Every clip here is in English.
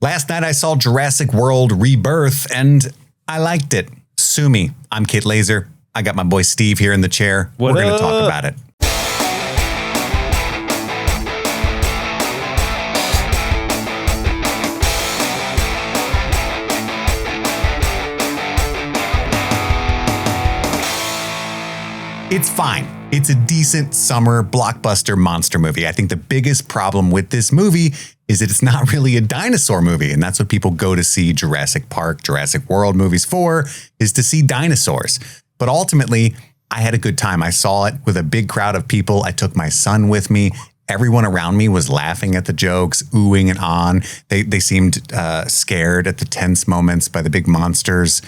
Last night I saw Jurassic World Rebirth and I liked it. Sue me. I'm Kit Laser. I got my boy Steve here in the chair. We're going to talk about it. It's fine. It's a decent summer blockbuster monster movie. I think the biggest problem with this movie is that it's not really a dinosaur movie. And that's what people go to see Jurassic Park, Jurassic World movies for, is to see dinosaurs. But ultimately, I had a good time. I saw it with a big crowd of people. I took my son with me. Everyone around me was laughing at the jokes, oohing and on. They seemed scared at the tense moments by the big monsters.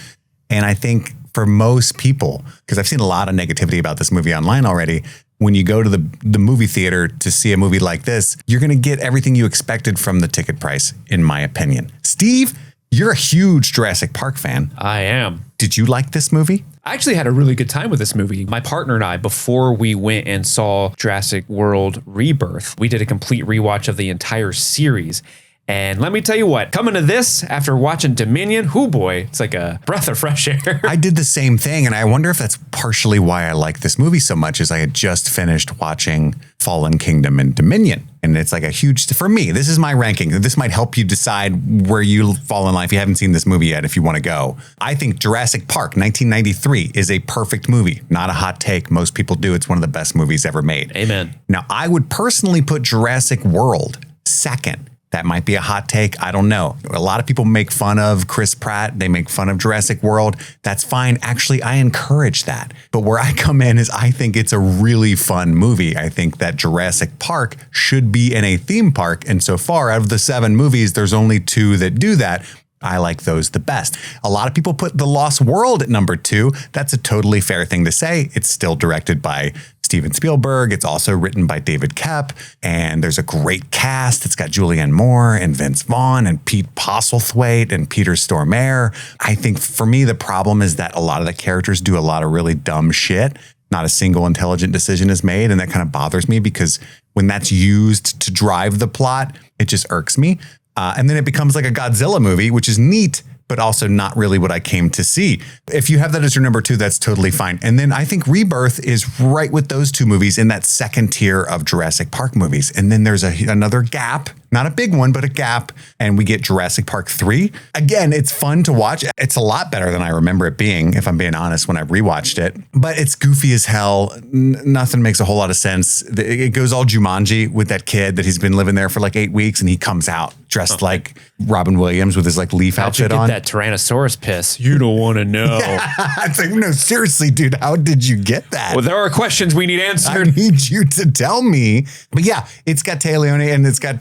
And I think for most people, because I've seen a lot of negativity about this movie online already, when you go to the movie theater to see a movie like this, you're going to get everything you expected from the ticket price, in my opinion. Steve, you're a huge Jurassic Park fan. I am. Did you like this movie? I actually had a really good time with this movie. My partner and I, before we went and saw Jurassic World Rebirth, we did a complete rewatch of the entire series. And let me tell you what, coming to this after watching Dominion, hoo boy, it's like a breath of fresh air. I did the same thing. And I wonder if that's partially why I like this movie so much, is I had just finished watching Fallen Kingdom and Dominion. And it's like a huge, for me, this is my ranking. This might help you decide where you fall in life. If you haven't seen this movie yet, if you want to go. I think Jurassic Park 1993 is a perfect movie. Not a hot take. Most people do. It's one of the best movies ever made. Amen. Now, I would personally put Jurassic World second. That might be a hot take. I don't know. A lot of people make fun of Chris Pratt. They make fun of Jurassic World. That's fine. Actually, I encourage that. But where I come in is I think it's a really fun movie. I think that Jurassic Park should be in a theme park. And so far, out of the 7 movies, there's only 2 that do that. I like those the best. A lot of people put The Lost World at number 2. That's a totally fair thing to say. It's still directed by Steven Spielberg. It's also written by David Koepp. And there's a great cast. It's got Julianne Moore and Vince Vaughn and Pete Postlethwaite and Peter Stormare. I think for me, the problem is that a lot of the characters do a lot of really dumb shit. Not a single intelligent decision is made. And that kind of bothers me because when that's used to drive the plot, it just irks me. And then it becomes like a Godzilla movie, which is neat, but also not really what I came to see. If you have that as your number 2, that's totally fine. And then I think Rebirth is right with those 2 movies in that second tier of Jurassic Park movies. And then there's another gap, not a big one, but a gap. And we get Jurassic Park 3. Again, it's fun to watch. It's a lot better than I remember it being, if I'm being honest, when I rewatched it. But it's goofy as hell. Nothing makes a whole lot of sense. It goes all Jumanji with that kid that he's been living there for like 8 weeks. And he comes out dressed like Robin Williams with his like leaf outfit on. That Tyrannosaurus piss. You don't want to know. Yeah. It's like, no, seriously, dude, how did you get that? Well, there are questions we need answered. I need you to tell me. But yeah, it's got Téa Leoni and it's got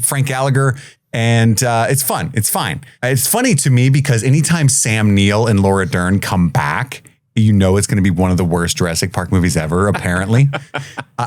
Frank Gallagher. And it's fun. It's fine. It's funny to me because anytime Sam Neill and Laura Dern come back, you know it's going to be one of the worst Jurassic Park movies ever, apparently.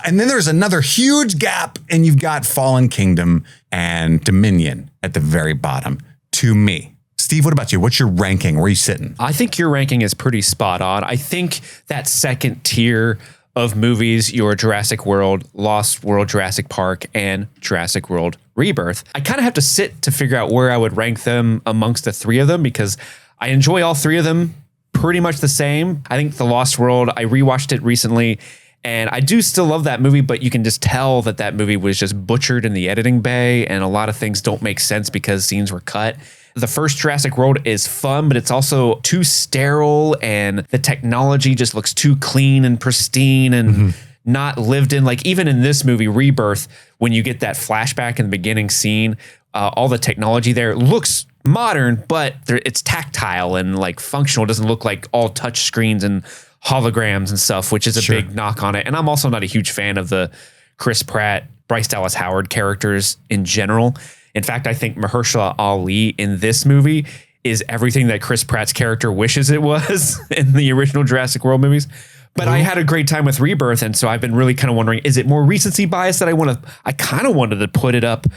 And then there's another huge gap, and you've got Fallen Kingdom and Dominion at the very bottom, to me. Steve, what about you? What's your ranking? Where are you sitting? I think your ranking is pretty spot on. I think that second tier of movies, your Jurassic World, Lost World, Jurassic Park, and Jurassic World Rebirth, I kind of have to sit to figure out where I would rank them amongst the 3 of them because I enjoy all 3 of them pretty much the same. I think The Lost World, I rewatched it recently, and I do still love that movie, but you can just tell that that movie was just butchered in the editing bay, and a lot of things don't make sense because scenes were cut. The first Jurassic World is fun, but it's also too sterile, and the technology just looks too clean and pristine and not lived in. Like even in this movie, Rebirth, when you get that flashback in the beginning scene, all the technology there looks modern, but it's tactile and like functional. It doesn't look like all touch screens and holograms and stuff, which is a big knock on it. And I'm also not a huge fan of the Chris Pratt, Bryce Dallas Howard characters in general. In fact, I think Mahershala Ali in this movie is everything that Chris Pratt's character wishes it was in the original Jurassic World movies. But I had a great time with Rebirth, and so I've been really kind of wondering, is it more recency bias that I kind of wanted to put it up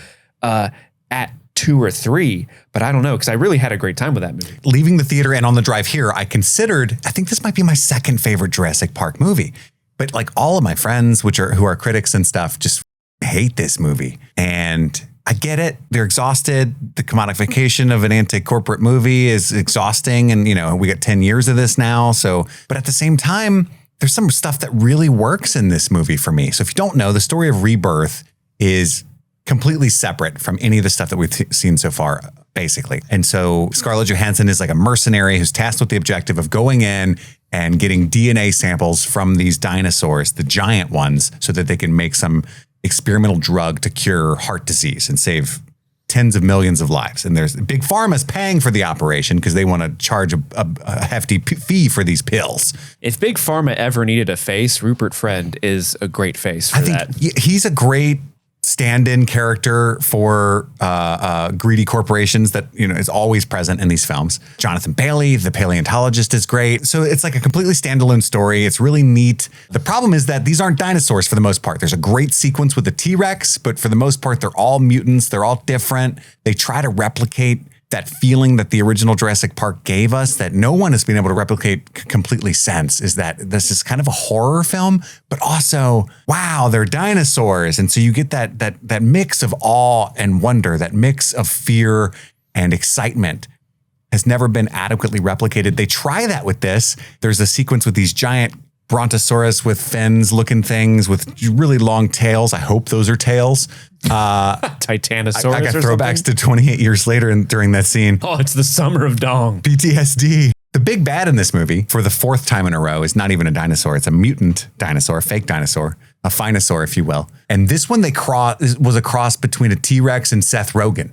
at 2 or 3, but I don't know, because I really had a great time with that movie. Leaving the theater and on the drive here, I think this might be my second favorite Jurassic Park movie. But like all of my friends, who are critics and stuff, just hate this movie. And I get it. They're exhausted. The commodification of an anti-corporate movie is exhausting. And, we got 10 years of this now. So, but at the same time, there's some stuff that really works in this movie for me. So if you don't know, the story of Rebirth is completely separate from any of the stuff that we've seen so far, basically. And so Scarlett Johannson is like a mercenary who's tasked with the objective of going in and getting DNA samples from these dinosaurs, the giant ones, so that they can make some experimental drug to cure heart disease and save tens of millions of lives. And there's Big Pharma's paying for the operation because they want to charge a hefty fee for these pills. If Big Pharma ever needed a face, Rupert Friend is a great face for that. He's a great stand-in character for greedy corporations that is always present in these films. Jonathan Bailey, the paleontologist, is great. So it's like a completely standalone story. It's really neat. The problem is that these aren't dinosaurs for the most part. There's a great sequence with the T-Rex, but for the most part, they're all mutants. They're all different. They try to replicate that feeling that the original Jurassic Park gave us that no one has been able to replicate completely since, is that this is kind of a horror film, but also, wow, they're dinosaurs. And so you get that mix of awe and wonder, that mix of fear and excitement has never been adequately replicated. They try that with this. There's a sequence with these giant brontosaurus with fins looking things with really long tails. I hope those are tails. Titanosaurus. I got throwbacks to 28 years later and during that scene. Oh, it's the summer of Dong. PTSD. The big bad in this movie, for the fourth time in a row, is not even a dinosaur. It's a mutant dinosaur, a fake dinosaur, a phinosaur, if you will. And this one was a cross between a T-Rex and Seth Rogen.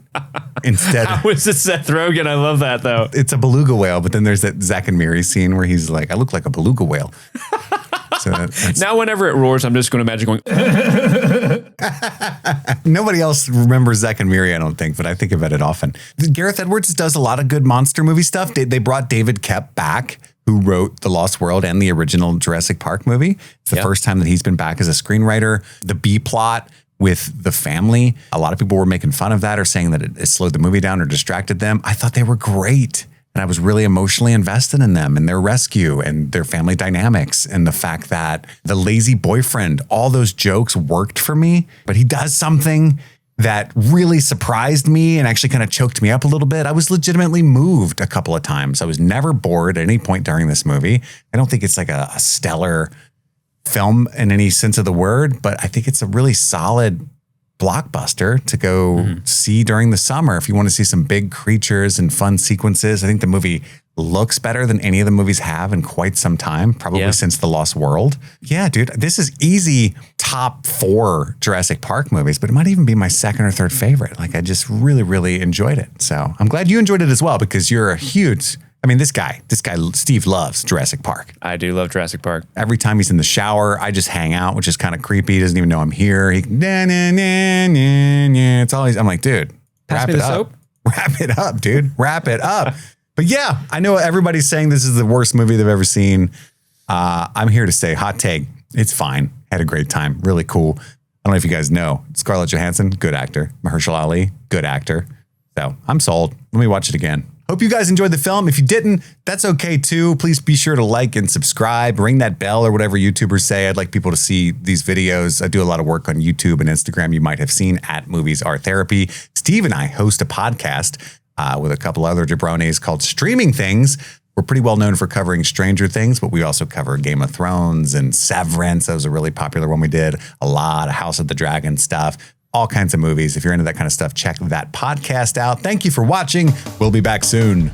Instead, how is it Seth Rogen? I love that though. It's a beluga whale, but then there's that Zack and Miri scene where he's like, "I look like a beluga whale." So now, whenever it roars, I'm just going to imagine going. Nobody else remembers Zack and Miri, I don't think, but I think about it often. Gareth Edwards does a lot of good monster movie stuff. They brought David Koepp back, who wrote The Lost World and the original Jurassic Park movie. It's the first time that he's been back as a screenwriter. The B plot with the family, a lot of people were making fun of that or saying that it slowed the movie down or distracted them. I thought they were great. And I was really emotionally invested in them and their rescue and their family dynamics and the fact that the lazy boyfriend, all those jokes worked for me, but he does something that really surprised me and actually kind of choked me up a little bit. I was legitimately moved a couple of times. I was never bored at any point during this movie. I don't think it's like a stellar film in any sense of the word, but I think it's a really solid blockbuster to go see during the summer. If you want to see some big creatures and fun sequences, I think the movie looks better than any of the movies have in quite some time, probably since The Lost World. Yeah, dude, this is easy top 4 Jurassic Park movies, but it might even be my second or third favorite. Like, I just really, really enjoyed it. So I'm glad you enjoyed it as well, because you're a huge... I mean, this guy, Steve loves Jurassic Park. I do love Jurassic Park. Every time he's in the shower, I just hang out, which is kind of creepy. He doesn't even know I'm here. It's always, I'm like, dude, Pass me the soap. Wrap it up, dude. Wrap it up. But yeah, I know everybody's saying this is the worst movie they've ever seen. I'm here to say, hot take, it's fine. Had a great time. Really cool. I don't know if you guys know, Scarlett Johannson, good actor. Mahershala Ali, good actor. So I'm sold. Let me watch it again. Hope you guys enjoyed the film. If you didn't, that's okay too. Please be sure to like and subscribe, ring that bell or whatever YouTubers say. I'd like people to see these videos. I do a lot of work on YouTube and Instagram. You might have seen at Movies Are Therapy. Steve and I host a podcast with a couple other jabronis called Streaming Things. We're pretty well known for covering Stranger Things, but we also cover Game of Thrones and Severance. That was a really popular one we did. A lot of House of the Dragon stuff. All kinds of movies. If you're into that kind of stuff, check that podcast out. Thank you for watching. We'll be back soon.